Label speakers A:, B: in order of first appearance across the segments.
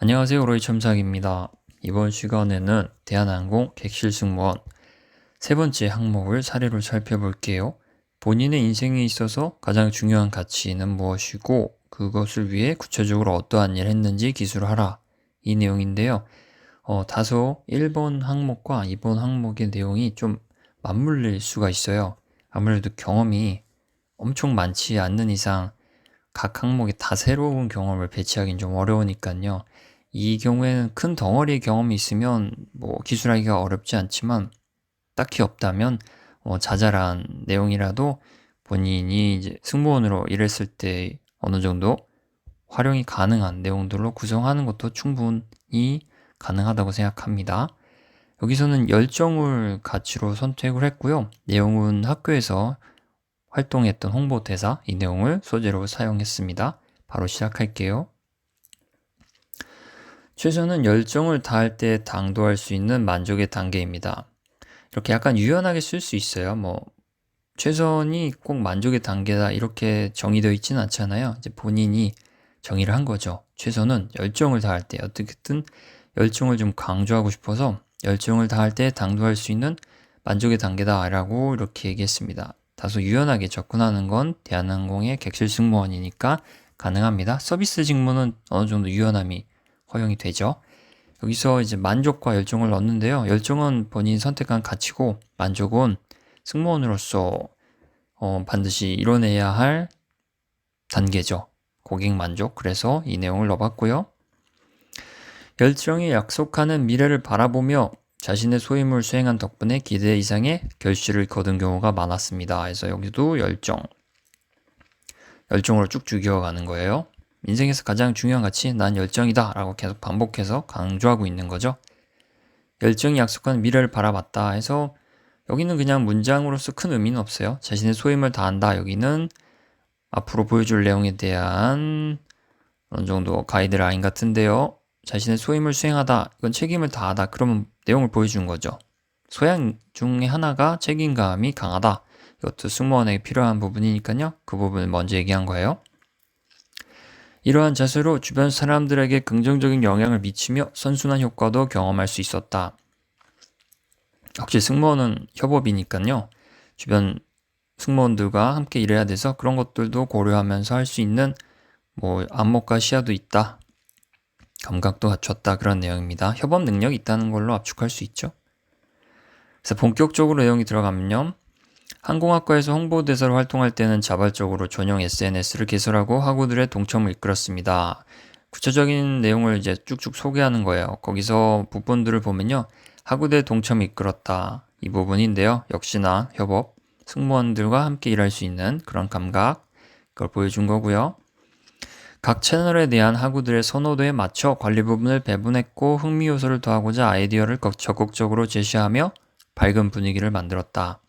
A: 안녕하세요. 로이 첨삭입니다. 이번 시간에는 대한항공 객실 승무원 세 번째 항목을 사례로 살펴볼게요. 본인의 인생에 있어서 가장 중요한 가치는 무엇이고 그것을 위해 구체적으로 어떠한 일을 했는지 기술하라. 이 내용인데요. 다소 1번 항목과 2번 항목의 내용이 좀 맞물릴 수가 있어요. 아무래도 경험이 엄청 많지 않는 이상 각 항목에 다 새로운 경험을 배치하기는 좀 어려우니까요. 이 경우에는 큰 덩어리의 경험이 있으면 기술하기가 어렵지 않지만 딱히 없다면 자잘한 내용이라도 본인이 이제 승무원으로 일했을 때 어느 정도 활용이 가능한 내용들로 구성하는 것도 충분히 가능하다고 생각합니다. 여기서는 열정을 가치로 선택을 했고요. 내용은 학교에서 활동했던 홍보대사 이 내용을 소재로 사용했습니다. 바로 시작할게요. 최선은 열정을 다할 때 당도할 수 있는 만족의 단계입니다. 이렇게 약간 유연하게 쓸 수 있어요. 최선이 꼭 만족의 단계다 이렇게 정의되어 있지는 않잖아요. 이제 본인이 정의를 한 거죠. 최선은 열정을 다할 때 어떻게든 열정을 좀 강조하고 싶어서 열정을 다할 때 당도할 수 있는 만족의 단계다라고 이렇게 얘기했습니다. 다소 유연하게 접근하는 건 대한항공의 객실 승무원이니까 가능합니다. 서비스 직무는 어느 정도 유연함이 허용이 되죠. 여기서 이제 만족과 열정을 넣는데요. 열정은 본인이 선택한 가치고 만족은 승무원으로서 반드시 이뤄내야 할 단계죠. 고객 만족. 그래서 이 내용을 넣어봤고요. 열정이 약속하는 미래를 바라보며 자신의 소임을 수행한 덕분에 기대 이상의 결실을 거둔 경우가 많았습니다. 그래서 여기도 열정으로 쭉쭉 이어가는 거예요. 인생에서 가장 중요한 가치, 난 열정이다 라고 계속 반복해서 강조하고 있는 거죠. 열정이 약속하는 미래를 바라봤다 해서 여기는 그냥 문장으로서 큰 의미는 없어요. 자신의 소임을 다한다. 여기는 앞으로 보여줄 내용에 대한 어느 정도 가이드라인 같은데요. 자신의 소임을 수행하다. 이건 책임을 다하다. 그러면 내용을 보여준 거죠. 소양 중에 하나가 책임감이 강하다. 이것도 승무원에게 필요한 부분이니까요. 그 부분을 먼저 얘기한 거예요. 이러한 자세로 주변 사람들에게 긍정적인 영향을 미치며 선순환 효과도 경험할 수 있었다. 역시 승무원은 협업이니까요. 주변 승무원들과 함께 일해야 돼서 그런 것들도 고려하면서 할 수 있는 안목과 시야도 있다. 감각도 갖췄다. 그런 내용입니다. 협업 능력이 있다는 걸로 압축할 수 있죠. 그래서 본격적으로 내용이 들어가면요. 항공학과에서 홍보대사로 활동할 때는 자발적으로 전용 SNS를 개설하고 학우들의 동참을 이끌었습니다. 구체적인 내용을 이제 쭉쭉 소개하는 거예요. 거기서 부분들을 보면요. 학우대 동참을 이끌었다. 이 부분인데요. 역시나 협업, 승무원들과 함께 일할 수 있는 그런 감각, 그걸 보여준 거고요. 각 채널에 대한 학우들의 선호도에 맞춰 관리 부분을 배분했고 흥미 요소를 더하고자 아이디어를 적극적으로 제시하며 밝은 분위기를 만들었다.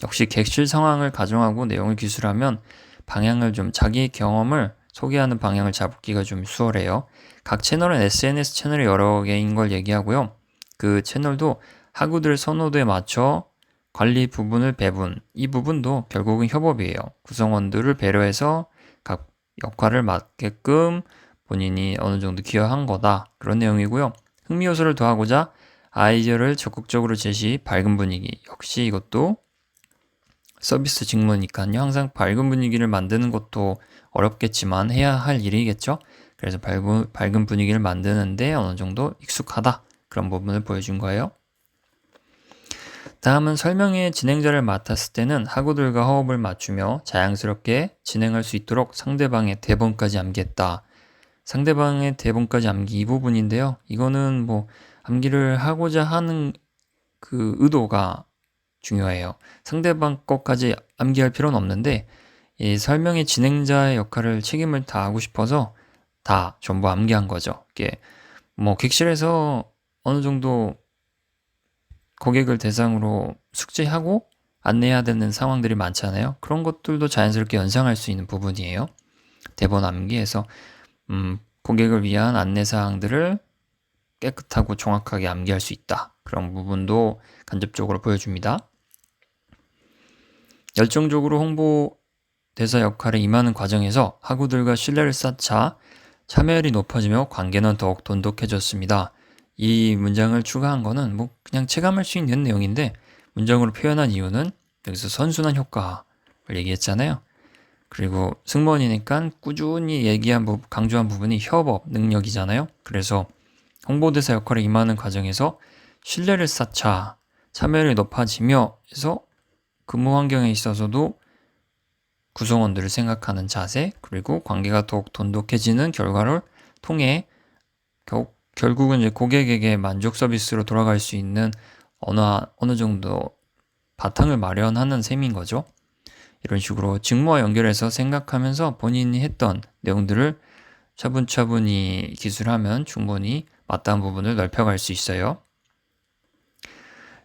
A: 역시 객실 상황을 가정하고 내용을 기술하면 방향을 좀 자기 경험을 소개하는 방향을 잡기가 좀 수월해요. 각 채널은 SNS 채널이 여러 개인 걸 얘기하고요. 그 채널도 학우들 선호도에 맞춰 관리 부분을 배분. 이 부분도 결국은 협업이에요. 구성원들을 배려해서 각 역할을 맡게끔 본인이 어느 정도 기여한 거다. 그런 내용이고요. 흥미 요소를 더하고자 아이디어를 적극적으로 제시, 밝은 분위기. 역시 이것도 서비스 직무니까요. 항상 밝은 분위기를 만드는 것도 어렵겠지만 해야 할 일이겠죠. 그래서 밝은 분위기를 만드는데 어느 정도 익숙하다. 그런 부분을 보여준 거예요. 다음은 설명의 진행자를 맡았을 때는 학우들과 호흡을 맞추며 자연스럽게 진행할 수 있도록 상대방의 대본까지 암기했다. 상대방의 대본까지 암기 이 부분인데요. 이거는 암기를 하고자 하는 그 의도가 중요해요. 상대방 것까지 암기할 필요는 없는데 이 설명의 진행자의 역할을 책임을 다하고 싶어서 다 전부 암기한 거죠. 이게 객실에서 어느 정도 고객을 대상으로 숙제하고 안내해야 되는 상황들이 많잖아요. 그런 것들도 자연스럽게 연상할 수 있는 부분이에요. 대본 암기에서 고객을 위한 안내 사항들을 깨끗하고 정확하게 암기할 수 있다. 그런 부분도 간접적으로 보여줍니다. 열정적으로 홍보대사 역할에 임하는 과정에서 학우들과 신뢰를 쌓자 참여율이 높아지며 관계는 더욱 돈독해졌습니다. 이 문장을 추가한 거는 뭐 그냥 체감할 수 있는 내용인데 문장으로 표현한 이유는 여기서 선순환 효과를 얘기했잖아요. 그리고 승무원이니까 꾸준히 강조한 부분이 협업 능력이잖아요. 그래서 홍보대사 역할에 임하는 과정에서 신뢰를 쌓자, 참여율이 높아지며 해서 근무 환경에 있어서도 구성원들을 생각하는 자세, 그리고 관계가 더욱 돈독해지는 결과를 통해 결국은 이제 고객에게 만족 서비스로 돌아갈 수 있는 어느 정도 바탕을 마련하는 셈인 거죠. 이런 식으로 직무와 연결해서 생각하면서 본인이 했던 내용들을 차분차분히 기술하면 충분히 맞다는 부분을 넓혀갈 수 있어요.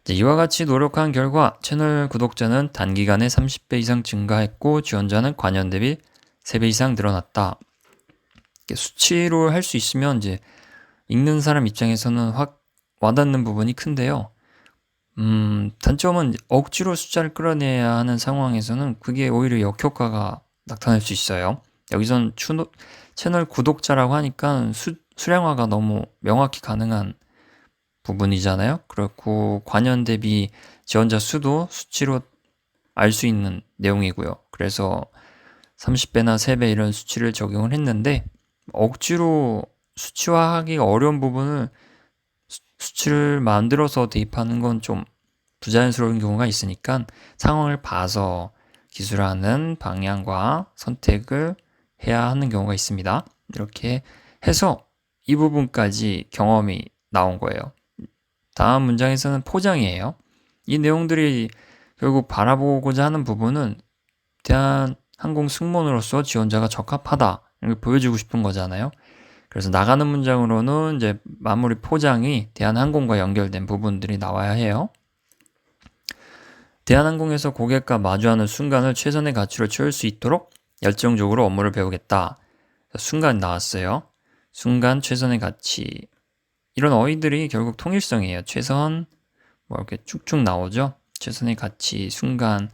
A: 이와 같이 노력한 결과 채널 구독자는 단기간에 30배 이상 증가했고 지원자는 관년 대비 3배 이상 늘어났다. 수치로 할 수 있으면 이제 읽는 사람 입장에서는 확 와닿는 부분이 큰데요. 단점은 억지로 숫자를 끌어내야 하는 상황에서는 그게 오히려 역효과가 나타날 수 있어요. 여기선 채널 구독자라고 하니까 수량화가 너무 명확히 가능한 부분이잖아요. 그렇고 관연 대비 지원자 수도 수치로 알 수 있는 내용이고요. 그래서 30배나 3배 이런 수치를 적용을 했는데 억지로 수치화하기가 어려운 부분을 수치를 만들어서 대입하는 건 좀 부자연스러운 경우가 있으니까 상황을 봐서 기술하는 방향과 선택을 해야 하는 경우가 있습니다. 이렇게 해서 이 부분까지 경험이 나온 거예요. 다음 문장에서는 포장이에요. 이 내용들이 결국 바라보고자 하는 부분은 대한항공 승무원으로서 지원자가 적합하다 이걸 보여주고 싶은 거잖아요. 그래서 나가는 문장으로는 이제 마무리 포장이 대한항공과 연결된 부분들이 나와야 해요. 대한항공에서 고객과 마주하는 순간을 최선의 가치로 채울 수 있도록 열정적으로 업무를 배우겠다. 순간 나왔어요. 순간, 최선의 가치. 이런 어휘들이 결국 통일성이에요. 최선, 뭐 이렇게 쭉쭉 나오죠. 최선의 가치, 순간.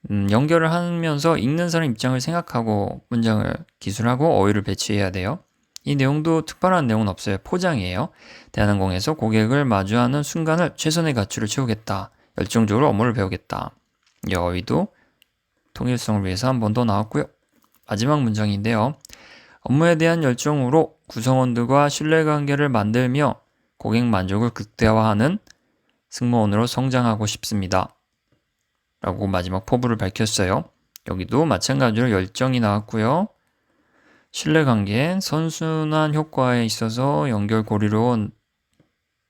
A: 연결을 하면서 읽는 사람 입장을 생각하고 문장을 기술하고 어휘를 배치해야 돼요. 이 내용도 특별한 내용은 없어요. 포장이에요. 대한항공에서 고객을 마주하는 순간을 최선의 가치로 채우겠다. 열정적으로 업무를 배우겠다. 이 어휘도 통일성을 위해서 한 번 더 나왔고요. 마지막 문장인데요. 업무에 대한 열정으로 구성원들과 신뢰관계를 만들며 고객 만족을 극대화하는 승무원으로 성장하고 싶습니다. 라고 마지막 포부를 밝혔어요. 여기도 마찬가지로 열정이 나왔고요. 신뢰관계, 선순환 효과에 있어서 연결고리로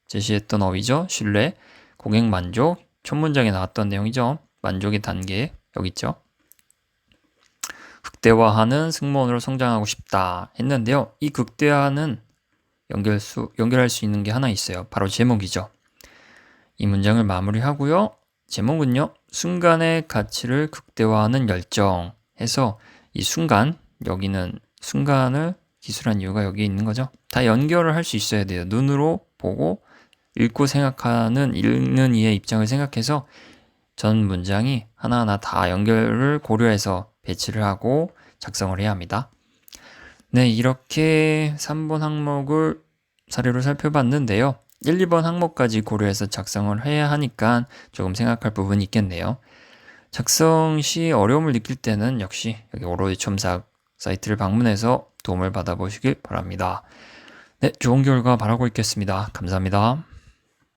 A: 제시했던 어휘죠. 신뢰, 고객 만족, 첫 문장에 나왔던 내용이죠. 만족의 단계, 여기 있죠. 극대화하는 승무원으로 성장하고 싶다 했는데요. 이 극대화는 연결할 수 있는 게 하나 있어요. 바로 제목이죠. 이 문장을 마무리하고요. 제목은요. 순간의 가치를 극대화하는 열정 해서 이 순간, 여기는 순간을 기술한 이유가 여기 있는 거죠. 다 연결을 할 수 있어야 돼요. 눈으로 보고 읽고 생각하는 읽는 이의 입장을 생각해서 전 문장이 하나하나 다 연결을 고려해서 배치를 하고 작성을 해야 합니다. 네, 이렇게 3번 항목을 사례로 살펴봤는데요. 1, 2번 항목까지 고려해서 작성을 해야 하니까 조금 생각할 부분이 있겠네요. 작성 시 어려움을 느낄 때는 역시 여기 오로이 첨삭 사이트를 방문해서 도움을 받아보시길 바랍니다. 네, 좋은 결과 바라고 있겠습니다. 감사합니다.